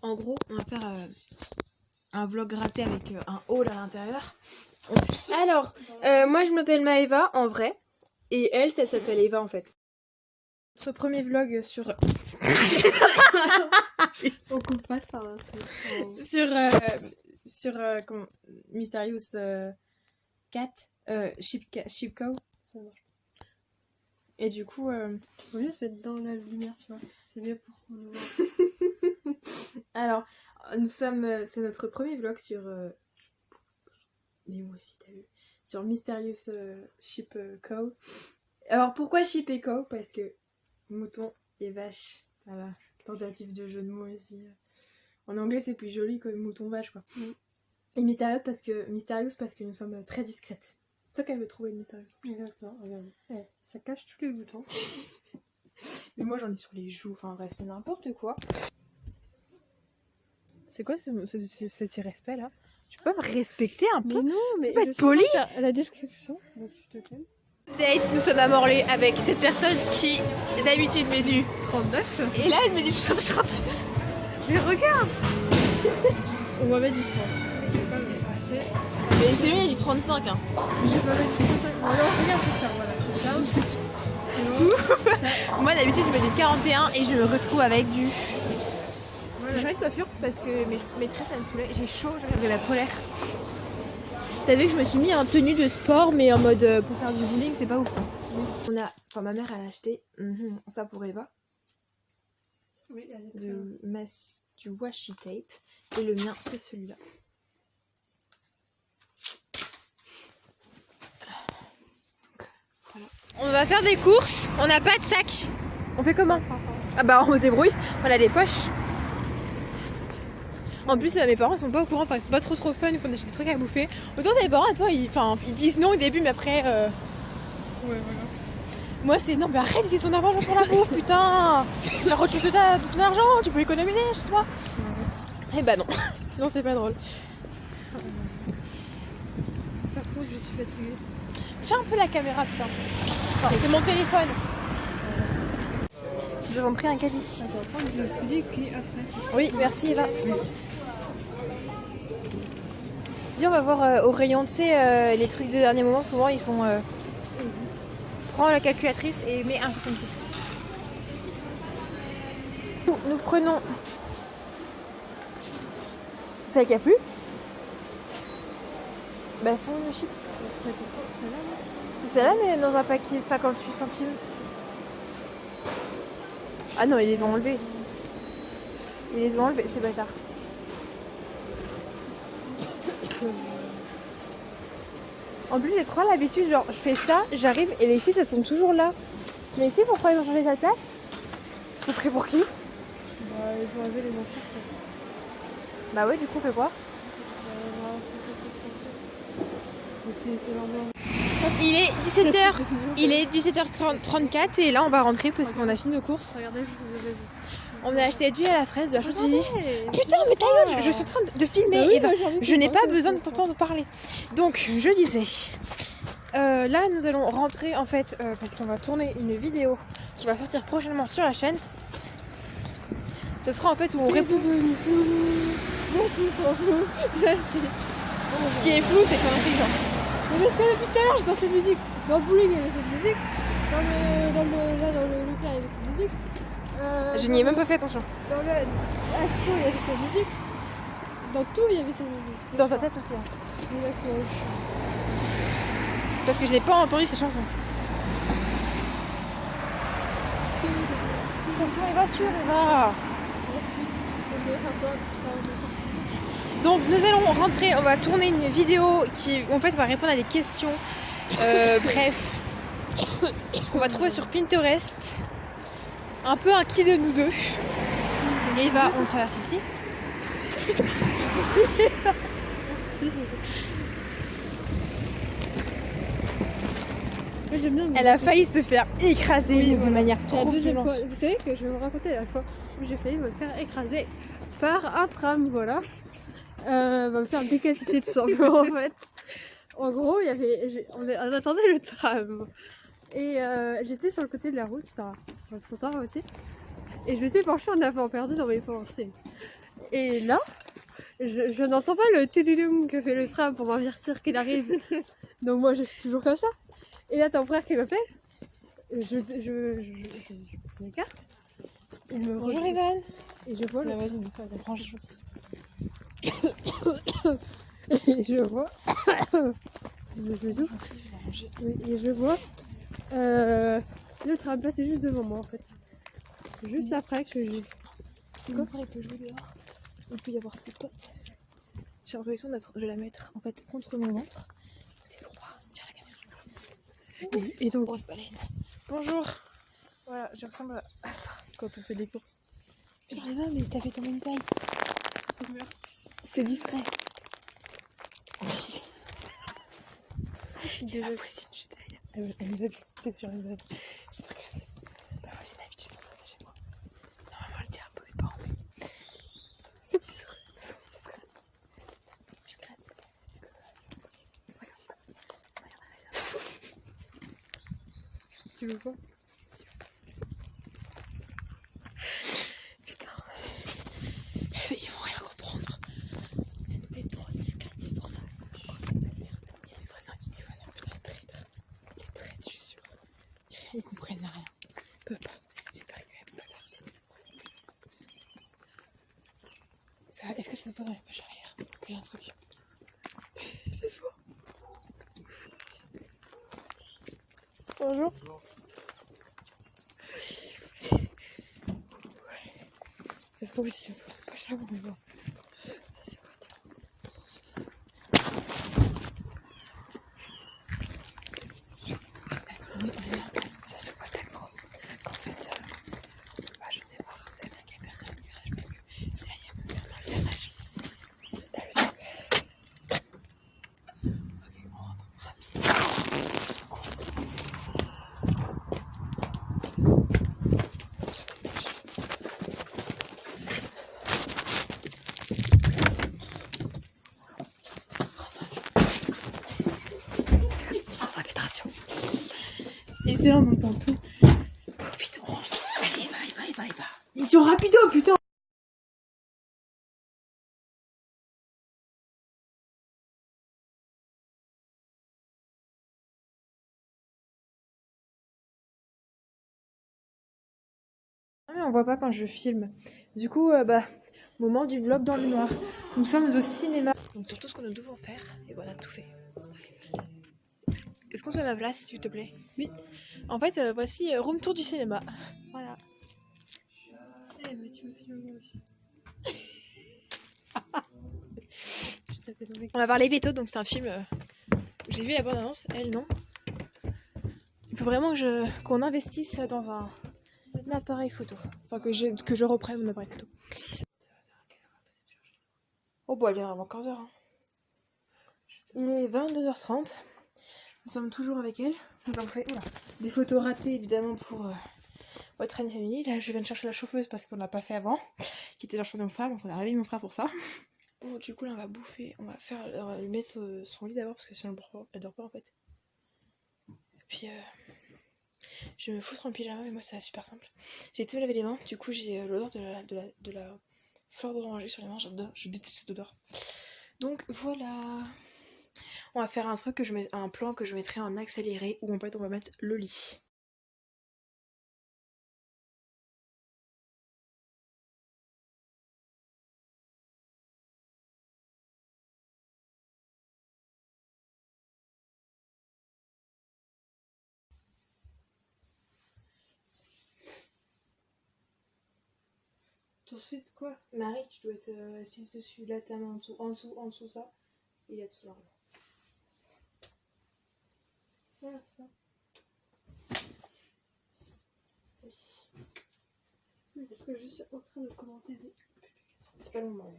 En gros, on va faire un vlog raté avec un haul à l'intérieur. Alors, moi je m'appelle Maëva en vrai. Et elle, ça s'appelle Eva en fait. Notre premier vlog sur... On coupe pas ça. Hein, sur comment... Mysterious Cat, Sheep Cow. Ça marche pas. Et du coup... Faut mieux se mettre dans la lumière, tu vois. C'est mieux pour qu'on nous voit. Alors, nous sommes... c'est notre premier vlog sur... Mais moi aussi, t'as vu. Sur Mysterious Sheep Cow. Alors, pourquoi Sheep et Cow? Parce que mouton et vache. Voilà, tentative de jeu de mots ici. En anglais, c'est plus joli que mouton-vache, quoi. Et Mysterious parce que nous sommes très discrètes. C'est ça qu'elle veut trouver, Mysterious. Exactement, regarde. Ça cache tous les boutons. Mais moi, j'en ai sur les joues. Enfin, bref, c'est n'importe quoi. C'est quoi cet irrespect, là? Tu peux me respecter un peu? Mais non, mais tu peux être poli? La description, donc tu te calmes. Date, nous sommes à Morlaix avec cette personne qui d'habitude met du 39. Et là elle met du 36. Mais regarde. On va mettre du 36. Je vais pas mettre. Mais celui-là il y a du 35 hein. Je vais pas mettre du 35. Alors regarde, c'est ça, voilà. C'est ça ou c'est ça. Moi d'habitude je mets du 41 et je me retrouve avec du... Voilà. Je mets de coiffure parce que mes tresses ça me saoulait. J'ai chaud, j'ai de la colère. T'as vu que je me suis mis en tenue de sport mais en mode pour faire du bowling, c'est pas ouf. Oui. On a, enfin ma mère elle a acheté ça pour Eva. Oui, elle est Du washi tape et le mien c'est celui-là. Voilà. On va faire des courses, on n'a pas de sac. On fait comment? Ah bah on se débrouille, on a des poches. En plus, mes parents sont pas au courant, enfin ils sont pas trop fun qu'on achète des trucs à bouffer. Autant tes parents, toi, ils disent non au début, mais après. Ouais, voilà. Moi, c'est non, mais arrête, dis ton argent pour la bouffe, putain! La tu fais ton argent, tu peux économiser, je sais pas. Eh bah non, sinon c'est pas drôle. Par contre, je suis fatiguée. Tiens un peu la caméra, putain. Enfin, c'est mon téléphone. Nous avons pris un caddie. Attends, je celui qui est après. Oui, merci Eva. Viens, on va voir au rayon, tu sais, les trucs des derniers moments, souvent ils sont... Prends la calculatrice et mets 1,66. Nous prenons... C'est vrai qu'il n'y a plus? Bah, sont les chips. C'est celle-là, mais dans un paquet 58 centimes. Ah non, ils les ont enlevés. Ils les ont enlevés, c'est bâtard. En plus, j'ai trop l'habitude, genre, je fais ça, j'arrive et les chips, elles sont toujours là. Tu m'expliques pourquoi ils ont changé sa place? C'est pris pour qui? Bah, ils ont enlevé les manchettes. Bah ouais, du coup, on fait quoi? Il est 17h. Il est 17h34 et là, on va rentrer parce qu'on a fini nos courses. Regardez, je vous avais vu. On a acheté du à la fraise, de la chantilly. Putain, mais ta gueule, je suis en train de filmer bah oui, et bah, je n'ai pas besoin de t'entendre parler. Donc, je disais, là nous allons rentrer en fait parce qu'on va tourner une vidéo qui va sortir prochainement sur la chaîne. Ce sera en fait où on répond. Ce qui est flou, c'est ton intelligence. Mais parce que depuis tout à l'heure, je dansais musique. Dans le bowling, il y avait cette musique. Dans le nucléaire, il y avait cette musique. Je n'y ai même pas fait attention. Dans le Axo, il y avait cette musique. Dans tout, il y avait cette musique. Dans ta tête aussi. Hein. Exactement. Parce que je n'ai pas entendu ces chansons. Attention les voitures, Eva. Donc nous allons rentrer, on va tourner une vidéo qui en fait va répondre à des questions. Bref. Qu'on va trouver sur Pinterest. Un peu un qui de nous deux. Eva, on traverse ici. J'aime bien. Elle a failli se faire écraser oui, de voilà. manière trop violente. Vous savez que je vais vous raconter la fois où j'ai failli me faire écraser par un tram, voilà. Va me faire décapiter tout simplement en fait. En gros, on attendait le tram. Et j'étais sur le côté de la route, putain, c'est pas trop tard aussi. Et je m'étais penchée en avant perdu dans mes pensées. Et là, je n'entends pas le téléloum que fait le tram pour m'avertir qu'il arrive. Donc moi, je suis toujours comme ça. Et là, ton frère qui m'appelle, je m'écarte. Il me Bonjour regarde. Evan. Et je vois C'est le... ma voisine, elle branche les choses. Et je vois... je fais tout. Oui, et je vois... le tram passer juste devant moi en fait. Juste après que j'ai... Mon frère il peut jouer dehors. Il peut y avoir ses potes. J'ai l'impression de la mettre en fait contre mon ventre. C'est froid. Tiens la caméra. Et donc... Grosse baleine. Bonjour. Voilà, je ressemble à ça quand on fait des courses. Putain Eva, mais t'as fait tomber une paille. C'est discret. Il y a ma voisine juste derrière. Elle nous a vu. C'est sur les œuvres. C'est pas grave. Ma voisine a habitué son passage chez moi. Normalement elle dit un peu mes parents. Mais... C'est discret. C'est discret. Discret. Regarde. Tu veux quoi? Putain. Ils vont rien comprendre. Elle est trop discrète, c'est pour ça. Oh, c'est de la merde. Il y a des voisins, putain, les traîtres. Les traîtres, je suis sûre. Ils comprennent rien. Ils peuvent pas. J'espère qu'elle peut pas partir. Ça, est-ce que ça se voit dans les poches arrière que j'ai un truc? Ça se voit. Bonjour. Bonjour. Ouais. Ça se voit aussi là, sous la poche avant, mais bon. Ça se voit. Ça se voit tellement qu'en fait, je vais voir, vous avez bien qu'il y a personne au garage parce que c'est là, il y a mon père dans le garage. T'as vu ça? Ok, on rentre rapidement. Sans infiltration. Et c'est là on entend tout. Oh putain, on range tout. Allez, va. Mission rapido, putain. Ah mais on voit pas quand je filme. Du coup, moment du vlog dans le noir. Nous sommes au cinéma. Donc sur tout ce que nous devons faire, et voilà, tout fait. Est-ce qu'on se met à ma place, s'il te plaît? Oui. En fait, voici room tour du cinéma. Voilà. mais tu me filmes aussi. On va voir Les Vétos, donc c'est un film. J'ai vu la bande annonce, elle non. Il faut vraiment qu'on investisse dans un appareil photo. Enfin, que je reprenne mon appareil photo. Oh, bah, elle vient avant 15h. Hein. Il est 22h30. Nous sommes toujours avec elle. Nous avons fait des photos ratées, évidemment, pour votre Train Family. Là, je viens de chercher la chauffeuse parce qu'on l'a pas fait avant, qui était dans la chambre de mon frère, donc on a réveillé mon frère pour ça. Bon, du coup, là, on va bouffer. On va lui mettre son lit d'abord parce que sinon, elle dort pas en fait. Et puis, je vais me foutre en pyjama, mais moi, c'est super simple. J'ai été me laver les mains, du coup, j'ai l'odeur de la fleur d'oranger sur les mains. J'adore, je déteste cette odeur. Donc, voilà. On va faire un plan que je mettrai en accéléré où en fait, on va mettre le lit. Ensuite, quoi? Marie, tu dois être assise dessus. Là, ta main en dessous ça. Et là dessous là. Voilà, ça. Oui. Oui, parce que je suis en train de commenter des... C'est pas le moment.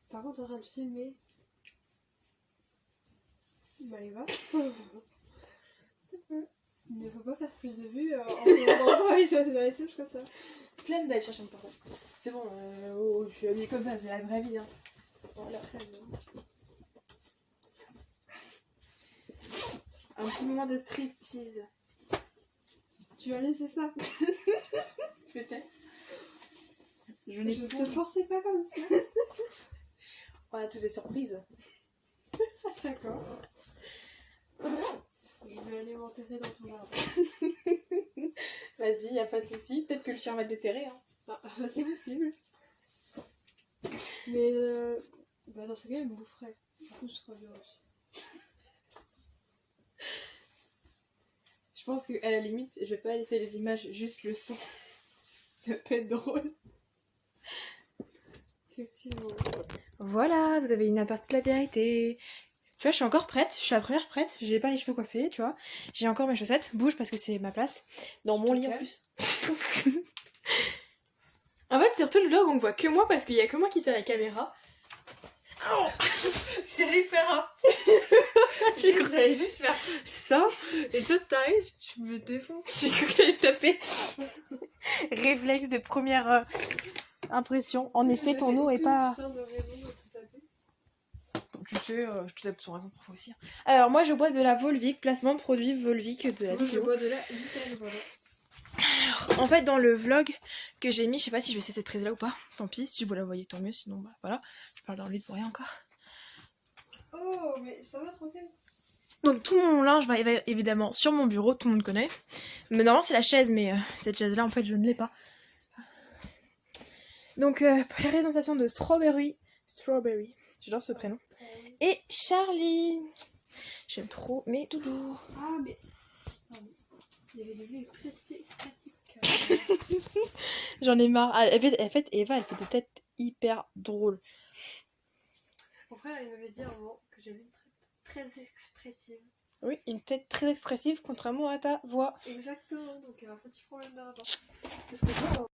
Par contre, en train de filmer... Bah, il va. C'est bon. Il ne faut pas faire plus de vues en faisant les touches comme ça. Flemme d'aller chercher mon portable. C'est bon, je suis habillée comme ça, c'est la vraie vie. Hein. Voilà. Très bien. Un petit moment de striptease. Tu vas laisser ça? Peut-être. Je n'ai Je pas. te forçais pas comme ça. On a tous des surprises. D'accord. Je vais aller m'enterrer dans ton jardin. Vas-y, y a pas de soucis. Peut-être que le chien va te déterrer. Hein. Ah, c'est possible. Mais bah dans ce cas, il me boufferait. Tout sera bien aussi. Je pense qu'à la limite, je vais pas laisser les images, juste le son. Ça peut être drôle. Effectivement. Voilà, vous avez une aperçue de la vérité. Tu vois, je suis encore prête. Je suis la première prête. J'ai pas les cheveux coiffés, tu vois. J'ai encore mes chaussettes. Bouge parce que c'est ma place. Dans mon lit en plus. En fait, sur tout le vlog, on voit que moi parce qu'il y a que moi qui tire la caméra. Oh J'allais faire un. J'ai cru que J'allais juste faire ça. Et toi, t'arrives, tu me défonces. J'ai cru que t'allais taper. Réflexe de première impression. En effet, ton eau est pas... Putain de raison de te taper. Tu sais, je te tape sur raison parfois aussi. Alors, moi, je bois de la Volvic, placement de produit Volvic de la Moi, je bio. bois de la Vitale, voilà. En fait, dans le vlog que j'ai mis, je sais pas si je vais essayer cette prise là ou pas. Tant pis, si vous la voyez, tant mieux. Sinon, bah voilà. Je parle dans le vide pour rien encore. Oh, mais ça va tranquille. Donc, tout mon linge va évidemment sur mon bureau, tout le monde connaît. Mais normalement, c'est la chaise, mais cette chaise-là, en fait, je ne l'ai pas. Donc, présentation de Strawberry. J'adore ce prénom. Et Charlie. J'aime trop mes doudous. Ah, mais. Pardon. Il y avait des électricités statiques. J'en ai marre. Ah, en fait, Eva, elle fait des têtes hyper drôles. Mon frère, il m'avait dit à un moment que j'avais une tête très expressive. Oui, une tête très expressive, contrairement à ta voix. Exactement, donc il y a un petit problème de rapport. Parce que toi,